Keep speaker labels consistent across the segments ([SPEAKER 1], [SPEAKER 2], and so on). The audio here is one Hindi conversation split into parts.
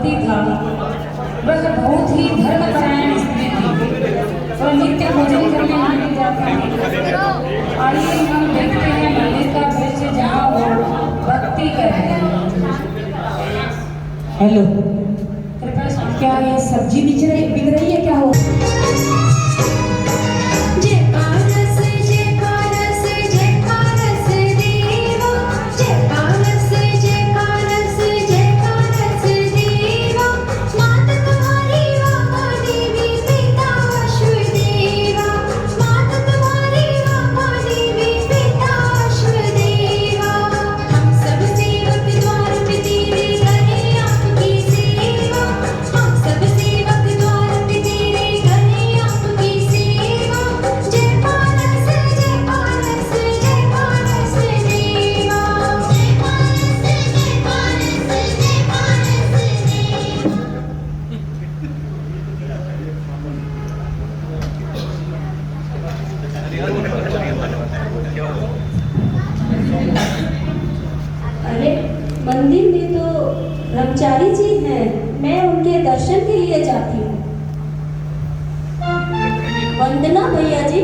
[SPEAKER 1] पति था वह बहुत ही धर्मपरायण स्त्री थी और नित्य भोजन करने नहीं जाता। आइए हम देखते हैं मंदिर का दृश्य जहाँ वो भक्ति कर रहे हैं। हेलो, कृपया क्या ये सब्जी बिक रही है क्या हो?
[SPEAKER 2] अरे मंदिर में तो ब्रह्मचारी जी हैं, मैं उनके दर्शन के लिए जाती हूँ। वंदना भैया जी।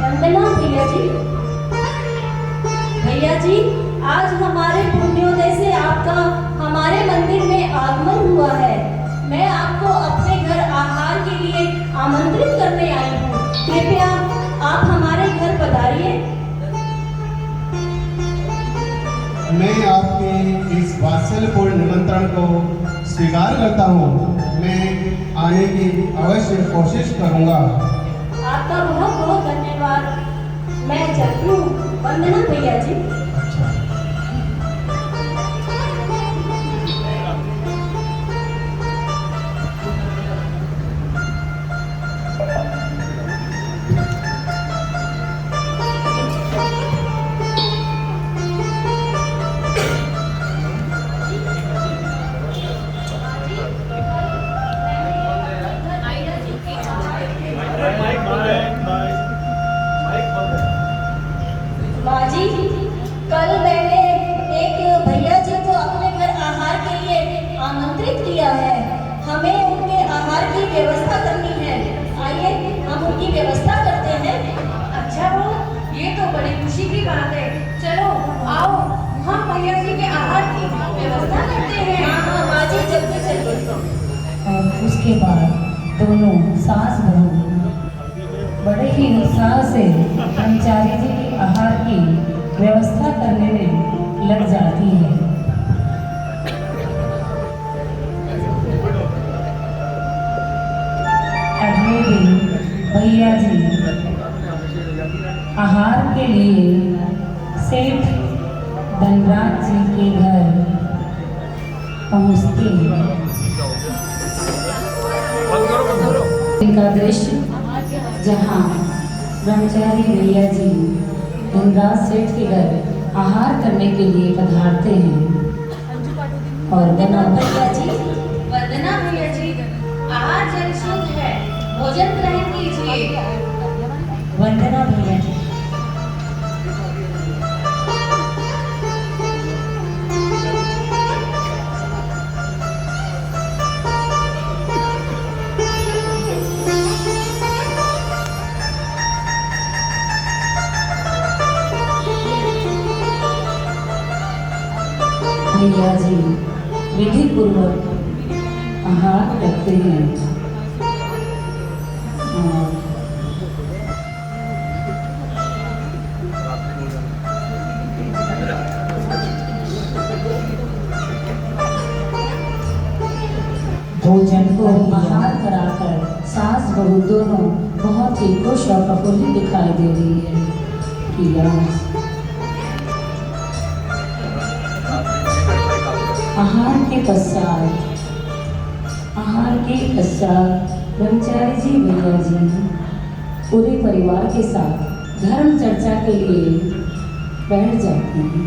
[SPEAKER 2] वंदना भैया जी। भैया जी, आज हमारे पुण्योदय से आपका हमारे मंदिर में आगमन हुआ है। मैं आपको अपने घर आहार के लिए आमंत्रित करने आई हूँ। कृपया आप हमारे घर पधारिए।
[SPEAKER 3] मैं आपके इस वात्सल्यपूर्ण निमंत्रण को स्वीकार करता हूँ। मैं आने की अवश्य कोशिश करूँगा।
[SPEAKER 2] आपका बहुत बहुत धन्यवाद। मैं चलती हूँ। वंदना भैया जी। बाजी, कल मैंने एक भैया जी को अपने घर आहार के लिए आमंत्रित किया है। हमें उनके आहार की व्यवस्था करनी है। आइए हम उनकी व्यवस्था करते हैं।
[SPEAKER 4] अच्छा हो, ये तो बड़ी खुशी की बात है। चलो आओ, हम भैया जी के आहार की व्यवस्था करते हैं।
[SPEAKER 2] हाँ बाजी, जल्दी चलिए।
[SPEAKER 1] और उसके बाद दोनों सास बहू बड़े ही उत्साह से ब्रह्मचारी जी के आहार की व्यवस्था करने में लग जाती है। अगले दिन भैया जी आहार के लिए सेठ धनराज जी के घर पहुँचते हैं। इनका दृश्य जहाँ ब्रह्मचारी भैया जी धनराज सेठ के घर आहार करने के लिए पधारते हैं। और
[SPEAKER 2] वंदना भैया जी।
[SPEAKER 4] वंदना भैया जी, आहार जल शुद्ध है, भोजन ग्रहण कीजिए।
[SPEAKER 2] वंदना भैया जी।
[SPEAKER 1] भैया जी विधि पूर्वक आहार करते हैं। भोजन को आहार कराकर सास बहू दोनों बहुत ही खुश और प्रफुल्लित दिखाई दे रही है। आहार के पश्चात ब्रह्मचारी जी भैया जी पूरे परिवार के साथ धर्म चर्चा के लिए बैठ जाते हैं।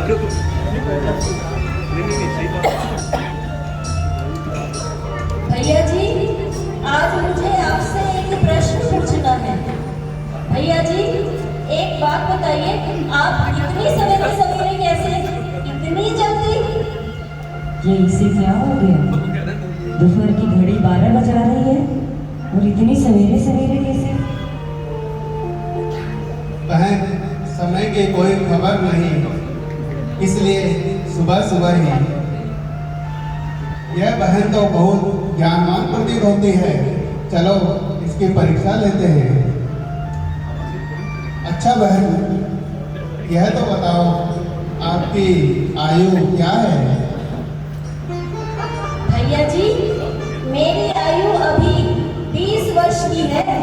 [SPEAKER 2] भैया जी, आज मुझे आपसे एक प्रश्न पूछना है। भैया जी, एक बात बताइए, आप इतनी सवेरे सवेरे कैसे, इतनी जल्दी?
[SPEAKER 1] ये इसे क्या हो गया? दोपहर की घड़ी 12 बजा रही है और इतनी सवेरे सवेरे कैसे?
[SPEAKER 3] बहन, समय की कोई खबर नहीं, इसलिए सुबह सुबह ही। यह बहन तो बहुत ज्ञानवान प्रतीत होती है। चलो इसकी परीक्षा लेते हैं। अच्छा बहन, यह तो बताओ आपकी आयु क्या है?
[SPEAKER 2] भैया जी, मेरी आयु अभी 20 वर्ष की है।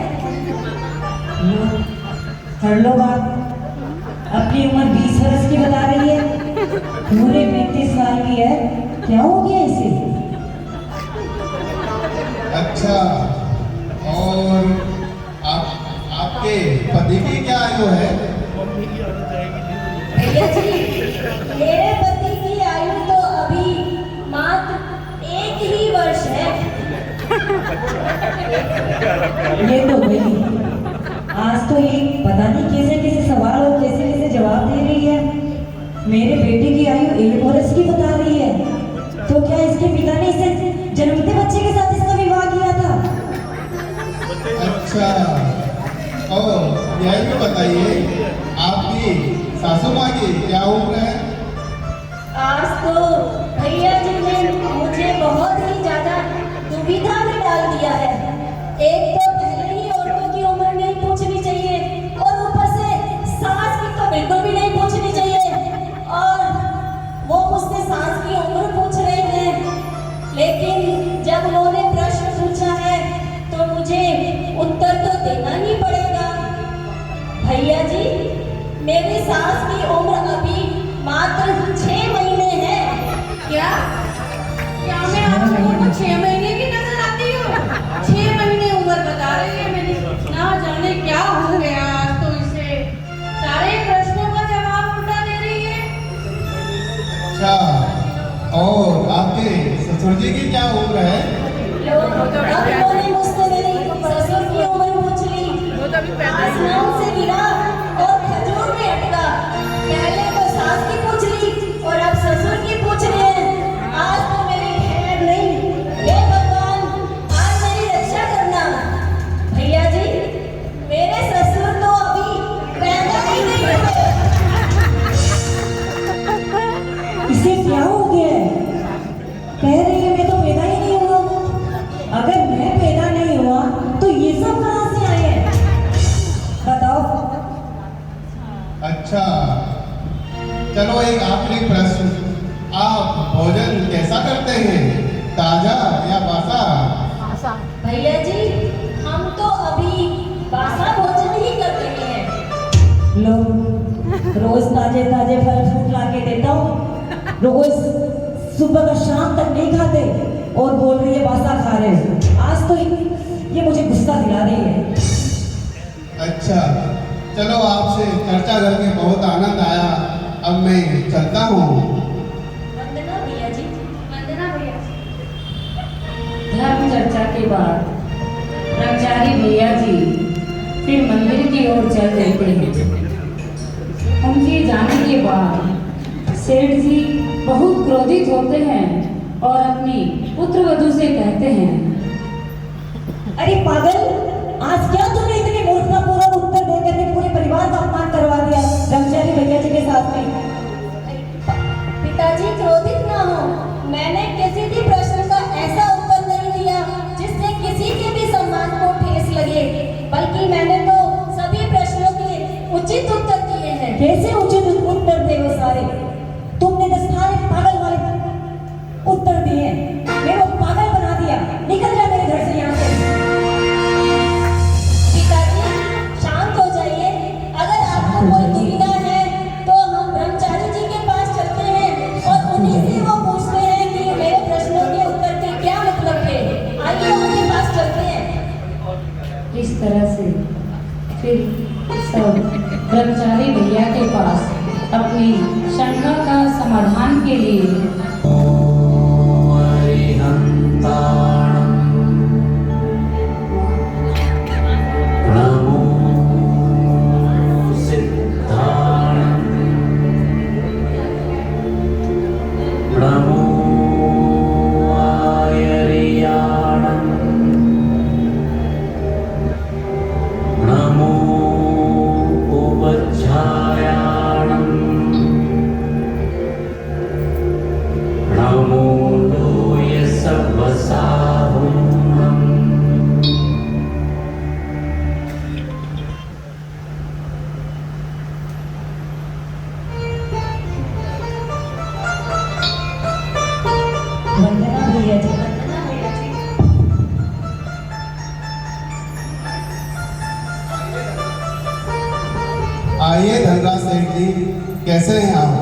[SPEAKER 1] लो, कर लो बात। अपनी उम्र 20 वर्ष की बता रही है, पूरे 35 साल की है। क्या हो गया इसे?
[SPEAKER 3] अच्छा, और आपके पति की क्या आयु है?
[SPEAKER 2] भैया जी, मेरे पति की आयु तो अभी मात्र 1 ही वर्ष है।
[SPEAKER 1] ये तो मेरी आज तो ये पता नहीं कैसे कैसे सवाल और कैसे कैसे जवाब दे रही है। मेरे बेटे की आयु 1 वर्ष की बता रही है, तो क्या इसके पिता ने इसे जन्मते बच्चे के साथ इसका विवाह किया था?
[SPEAKER 3] अच्छा, और यह भी बताइए आपकी सासू माँ की क्या उम्र है?
[SPEAKER 2] आज तो भैया जी ने मुझे बहुत ही ज्यादा दुविधा में डाल दिया है। एक तो पहले ही औरतों की उम्र नहीं पूछनी चाहिए, और ऊपर से सास की तो बिल्कुल भी नहीं पूछनी चाहिए, और वो मुझसे सास की उम्र पूछ रहे हैं। लेकिन जब उन्होंने प्रश्न पूछा है तो मुझे उत्तर तो देना ही पड़ेगा। भैया जी, मेरी सास की उम्र अभी मात्र 6 महीने है।
[SPEAKER 4] क्या क्या मैं आप लोगों को 6 महीने की नजर आती हूँ? 6 महीने उम्र बता रही है मेरी। ना जाने क्या हो गया आज तो इसे, सारे प्रश्नों का जवाब उल्टा दे रही है।
[SPEAKER 3] अच्छा, और आपके ससुर जी की क्या उम्र है?
[SPEAKER 2] अब उन्होंने मुझसे मेरी ससुर की उम्र पूछ ली। आसमान से गिरा और खजूर में अटका। पहले तो सास की पूछ ली और अब ससुर की पूछ रहे हैं। आज तो मेरी खैर नहीं। हे भगवान, आज मेरी रक्षा करना। भैया जी, मेरे ससुर तो अभी पैदा ही नहीं हुए।
[SPEAKER 1] इसे क्या हो गया है? कह रही है मैं तो पैदा ही नहीं हुआ। अगर मैं पैदा नहीं हुआ तो ये सब कहां से आए हैं? बताओ।
[SPEAKER 3] अच्छा, चलो एक आखिरी प्रश्न, आप भोजन कैसा करते हैं, ताजा या बासा?
[SPEAKER 2] भैया जी, हम तो अभी बासा भोजन ही कर रहे हैं।
[SPEAKER 1] लो, रोज ताजे ताजे फल फ्रूट ला के देता हूँ, रोज सुबह का शाम तक नहीं खाते और बोल रही है बासा खा रहे हो। आज तो ये मुझे गुस्सा दिला रही है।
[SPEAKER 3] अच्छा, चलो आपसे चर्चा करके बहुत आनंद आया। अब मैं चलता हूँ।
[SPEAKER 2] वंदना भैया जी।
[SPEAKER 4] वंदना भैया।
[SPEAKER 1] धर्म चर्चा के बाद ब्रह्मचारी भैया जी फिर मंदिर की ओर चल देते हैं। उनके जाने के बाद सेठ जी बहुत क्रोधित होते हैं और अपनी पुत्रवधू से कहते हैं, अरे पागल, आज क्या तुमने इतने मूर्खतापूर्ण उत्तर देकर के पूरे परिवार का अपमान करवा दिया ब्रह्मचारी भैया जी के साथ में?
[SPEAKER 2] पिताजी क्रोधित ना हो। मैंने किसी भी प्रश्न का ऐसा उत्तर नहीं दिया जिससे किसी के भी सम्मान को ठेस लगे, बल्कि मैंने तो सभी प्रश्नों के उचित उत्तर दिए हैं।
[SPEAKER 1] कैसे उचित उत्तर दे वो सारे? तुमने तो सारे पागल वाले उत्तर दिए, मेरे को पागल बना दिया। निकल जा मेरे घर से यहाँ से।
[SPEAKER 2] पिताजी, शांत हो जाइए। अगर आपको कोई दुविधा है तो हम ब्रह्मचारी जी के पास चलते हैं और उन्हीं से वो पूछते हैं कि मेरे प्रश्नों के उत्तर के क्या मतलब है। आइए उनके पास चलते हैं।
[SPEAKER 1] इस तरह से फिर सब ब्रह्मचारी भैया के पास अपनी शंका का समाधान के लिए।
[SPEAKER 2] वंदना भैया जी।
[SPEAKER 3] आइए धनराज सेठ जी, कैसे हैं आप?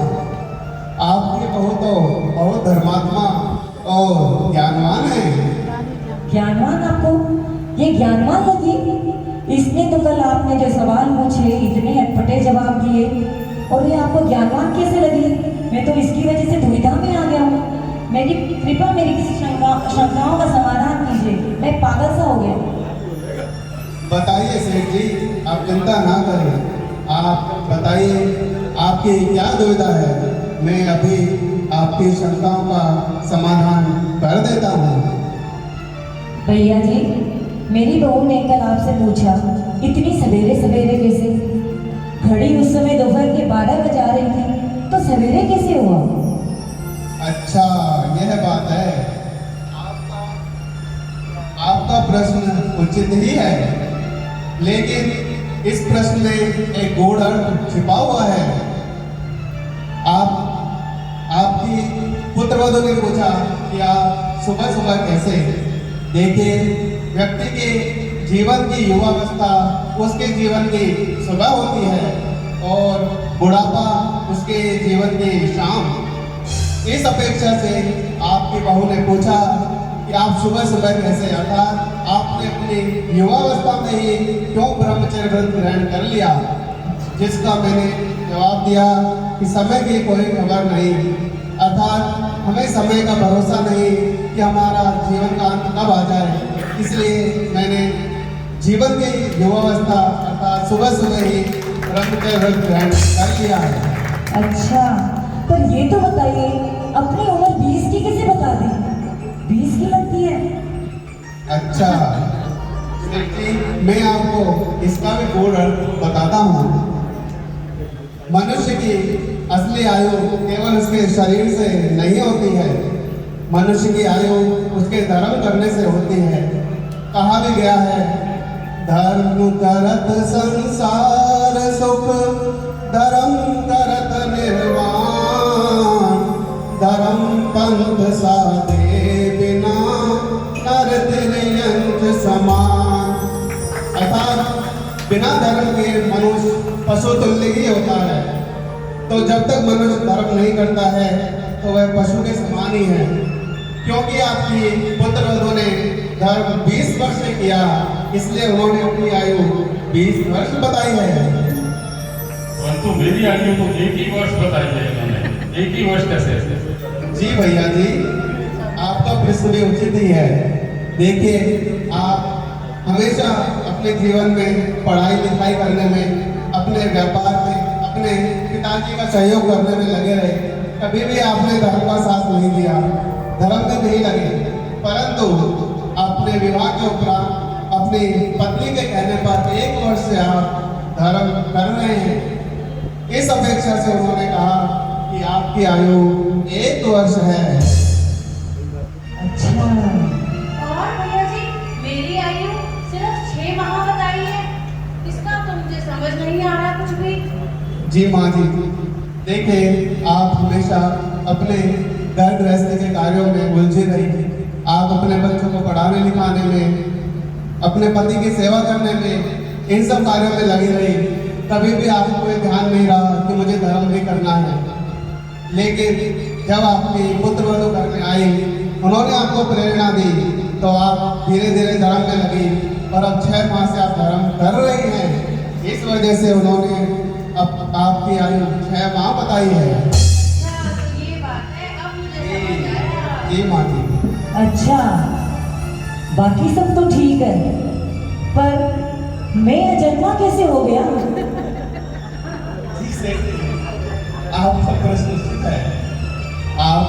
[SPEAKER 3] आपकी बहू तो बहुत धर्मात्मा और ज्ञानवान है।
[SPEAKER 2] ज्ञानवान आपको ये ज्ञानवान लगी? इसने तो कल आपने जो सवाल पूछे इतने अटपटे जवाब दिए और ये आपको ज्ञानवान कैसे लगी? मैं तो इसकी वजह से दुविधा में आ गया हूँ। मेरी कृपा मेरी शंकाओं का समाधान कीजिए, मैं पागल सा हो गया।
[SPEAKER 3] बताइए सेठ जी, आप चिंता ना करें। आप बताइए आपकी क्या दुविधा है, मैं अभी आपकी शंकाओं का समाधान कर देता हूँ।
[SPEAKER 2] भैया जी, मेरी बहू ने कल आपसे पूछा इतनी सवेरे सवेरे कैसे? घड़ी उस समय दोपहर के 12 बजा रही थी, तो सवेरे कैसे हुआ?
[SPEAKER 3] अच्छा, यह बात है। आपका प्रश्न उचित ही है, लेकिन इस प्रश्न में एक गूढ़ अर्थ छिपा हुआ है। आपकी पुत्रवधू ने पूछा कि आप सुबह सुबह कैसे? देखिए, व्यक्ति के जीवन की युवावस्था उसके जीवन की सुबह होती है और बुढ़ापा उसके जीवन की शाम। इस अपेक्षा से आपकी बहू ने पूछा कि आप सुबह सुबह कैसे? अर्थात आपने अपनी युवावस्था में ही क्यों ब्रह्मचर्य व्रत ग्रहण कर लिया? जिसका मैंने जवाब दिया कि समय की कोई खबर नहीं, अर्थात हमें समय का भरोसा नहीं कि हमारा जीवन का अंत कब आ जाए, इसलिए मैंने जीवन की युवावस्था अर्थात सुबह सुबह ही ब्रह्मचर्य व्रत ग्रहण कर लिया है।
[SPEAKER 2] अच्छा, पर ये तो बताइए अपनी उम्र 20 की कैसे बता दी? 20 की लगती है।
[SPEAKER 3] अच्छा सेठ जी, मैं आपको इसका भी गूढ़ अर्थ बताता हूँ। मनुष्य की असली आयु केवल उसके शरीर से नहीं होती है, मनुष्य की आयु उसके धर्म करने से होती है। कहा भी गया है, धर्म करत संसार सुख, धर्म करत निर्वाण, धर्म पंथ साधे बिना नर त्रियंच समान। अर्थात बिना धर्म के मनुष्य पशु तुल्य ही होता है। तो जब तक मनुष्य धर्म नहीं करता है तो वह पशु के समान ही है। क्योंकि आपकी पुत्रवधू ने धर्म 20 वर्ष से किया, इसलिए उन्होंने अपनी आयु 20 वर्ष बताई है।
[SPEAKER 5] परंतु मेरी आयु तो 1 ही वर्ष बताई है उन्होंने। 1 ही वर्ष कैसे?
[SPEAKER 3] जी भैया जी, आपका प्रश्न भी उचित ही है। देखिए, आप हमेशा अपने जीवन में पढ़ाई लिखाई करने में, अपने व्यापार में, अपने पिताजी का सहयोग करने में लगे रहे। कभी भी आपने धर्म का साथ नहीं दिया, धर्म में नहीं लगे। परंतु अपने विवाह के उपरांत अपनी पत्नी के कहने पर 1 वर्ष से आप धर्म कर रहे हैं। इस अपेक्षा से उन्होंने कहा कि आपकी आयु 1 वर्ष है।
[SPEAKER 2] अच्छा,
[SPEAKER 4] और भैया जी, मेरी आयु सिर्फ 6 माह बताई है। इसका तो मुझे समझ नहीं आ रहा कुछ भी।
[SPEAKER 3] जी माँ जी, देखिए, आप हमेशा अपने घर गृहस्थी के कार्यों में उलझी रही। आप अपने बच्चों को पढ़ाने लिखाने में, अपने पति की सेवा करने में, इन सब कार्यों में लगी रही। कभी भी आपको कोई ध्यान नहीं रहा कि मुझे धर्म भी करना है। लेकिन जब आपकी पुत्रवधू घर में आई, उन्होंने आपको प्रेरणा दी, तो आप धीरे धीरे धर्म में लगी और अब 6 माह से आप धर्म कर रही हैं। इस वजह से उन्होंने अब आपकी आयु 6 माह बताई है।
[SPEAKER 4] अच्छा, तो ये
[SPEAKER 1] अच्छा, बाकी सब तो ठीक है, पर मैं अजन्मा कैसे हो गया?
[SPEAKER 3] जी सेठ जी, आपका प्रश्न उचित है। आप,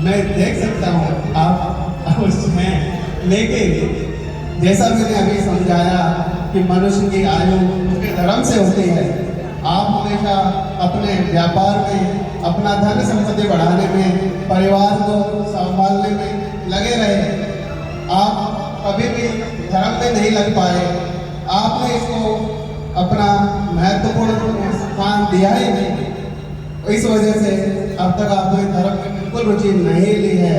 [SPEAKER 3] मैं देख सकता हूँ आप अवश्य हैं, लेकिन जैसा मैंने अभी समझाया कि मनुष्य की आयु उसके धर्म से होती है। आप हमेशा अपने व्यापार में, अपना धन संपत्ति बढ़ाने में, परिवार को संभालने में लगे रहे। आप कभी भी धर्म में नहीं लग पाए। आपने इसको अपना महत्वपूर्ण स्थान दिया ही नहीं। इस वजह से अब तक आपने धर्म में बिल्कुल रुचि नहीं ली है।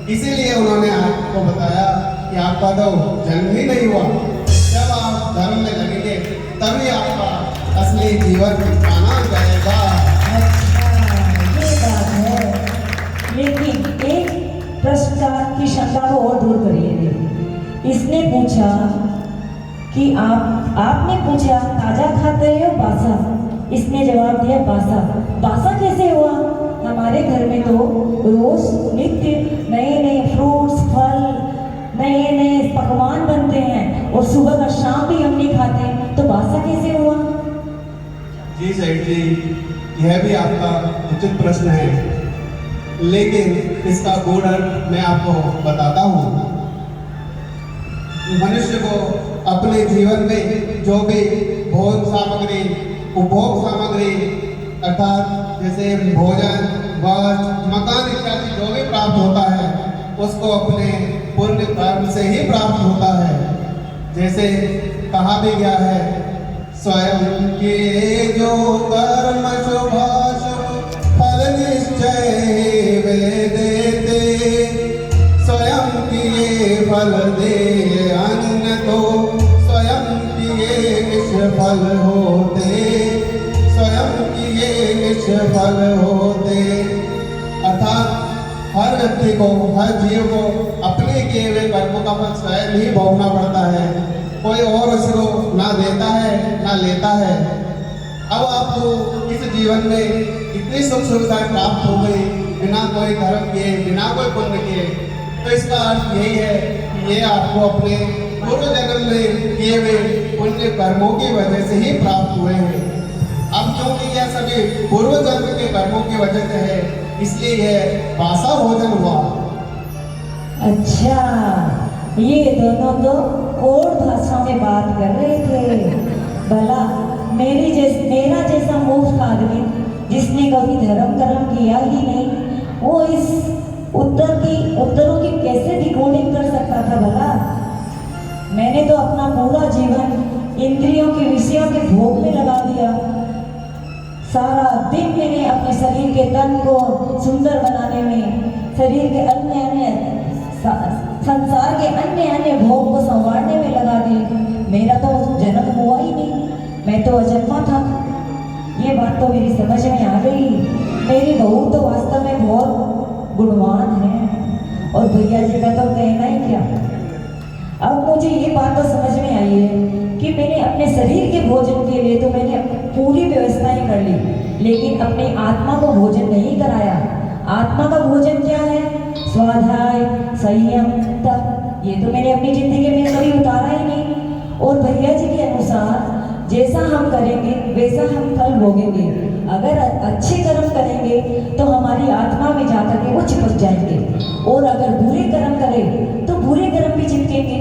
[SPEAKER 3] इसीलिए उन्होंने आपको बताया कि आपका तो जन्म ही नहीं हुआ। जब आप धर्म में लगेंगे तभी आपका असली जीवन माना जाएगा।
[SPEAKER 1] अच्छा, ये बात है। लेकिन एक प्रश्न की शंका को और दूर करिए। इसने पूछा कि आपने पूछा ताजा खाते हो बासा? इसने जवाब दिया बासा। बासा कैसे हुआ? हमारे घर में तो रोज नित्य नए नए फ्रूट्स, फल, नए नए पकवान बनते हैं और सुबह का शाम भी हम नहीं खाते, तो बासा कैसे हुआ?
[SPEAKER 3] जी सेठ जी, यह भी आपका उचित प्रश्न है, लेकिन इसका गूढ़ अर्थ मैं आपको बताता हूँ। मनुष्य को अपने जीवन में जो भी भोग सामग्री, उपभोग सामग्री अर्थात जैसे भोजन, वस्त्र, मकान इत्यादि जो भी प्राप्त होता है उसको अपने पुण्य कर्म से ही प्राप्त होता है। जैसे कहा भी गया है, स्वयं के जो कर्म शुभाशुभ फल निश्चय वे देते, स्वयं किए फल दे अन्न तो स्वयं किए किस फल होते, स्वयं किए किस फल होते। अर्थात हर व्यक्ति को, हर जीव को अपने किए हुए कर्मों का फल स्वयं ही भोगना पड़ता है। कोई और उसको ना देता है ना लेता है। अब आपको इस जीवन में इतनी सुख सुविधाएं प्राप्त हो गई बिना कोई धर्म किए, बिना कोई पुण्य किए, तो इसका अर्थ यही है कि ये आपको अपने पूर्व जन्म में किए हुए पुण्य कर्मों की वजह से ही प्राप्त हुए हैं। अब क्योंकि यह सभी पूर्व जन्म के कर्मों की वजह से है, इसलिए यह बासा भोजन हुआ।
[SPEAKER 1] अच्छा, ये दोनों तो और भाषा में बात कर रहे थे। भला मेरा जैसा मूर्ख आदमी जिसने कभी धर्म कर्म किया ही नहीं, वो इस उत्तरों की कैसे डिकोडिंग कर सकता था? भला मैंने तो अपना पूरा जीवन इंद्रियों के विषयों के भोग में लगा दिया। सारा दिन मैंने अपने शरीर के तन को सुंदर बनाने में, शरीर के अन्य संसार के अन्य भोग को संवारने में लगा दिए। मेरा तो जन्म हुआ ही नहीं, मैं तो अजन्मा था। ये बात तो मेरी समझ में आ गई। मेरी बहू तो वास्तव में बहुत गुणवान है और भैया जी का तो कहना ही क्या। अब मुझे ये बात तो समझ में आई है कि मैंने अपने शरीर के भोजन के लिए तो मैंने पूरी व्यवस्थाएं कर ली, लेकिन अपने आत्मा को भोजन नहीं कराया। आत्मा का भोजन क्या है? स्वाध्याय, संयम, तप। ये तो मैंने अपनी जिंदगी में कभी उतारा ही नहीं। और भैया जी के अनुसार जैसा हम करेंगे वैसा हम फल भोगेंगे। अगर अच्छे कर्म करेंगे तो हमारी आत्मा में जाकर के वो चिपक जाएंगे, और अगर बुरे कर्म करें तो बुरे कर्म भी चिपकेंगे।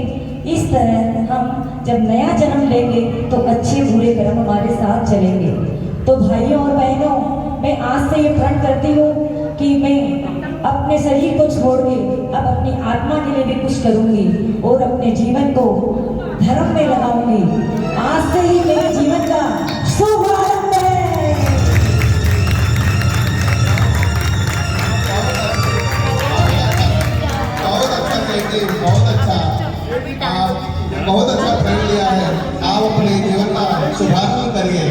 [SPEAKER 1] इस तरह हम जब नया जन्म लेंगे तो अच्छे बुरे कर्म हमारे साथ चलेंगे। तो भाइयों और बहनों, मैं आज से ये प्रण करती हूँ कि मैं अपने शरीर को छोड़ के अब अपनी आत्मा के लिए भी कुछ करूँगी और अपने जीवन को धर्म में लगाऊंगी। आज से ही मेरे जीवन का शुभ आरंभ है।
[SPEAKER 3] बहुत अच्छा, बहुत अच्छा प्रण लिया है। आप अपने जीवन का शुभारंभ करिए।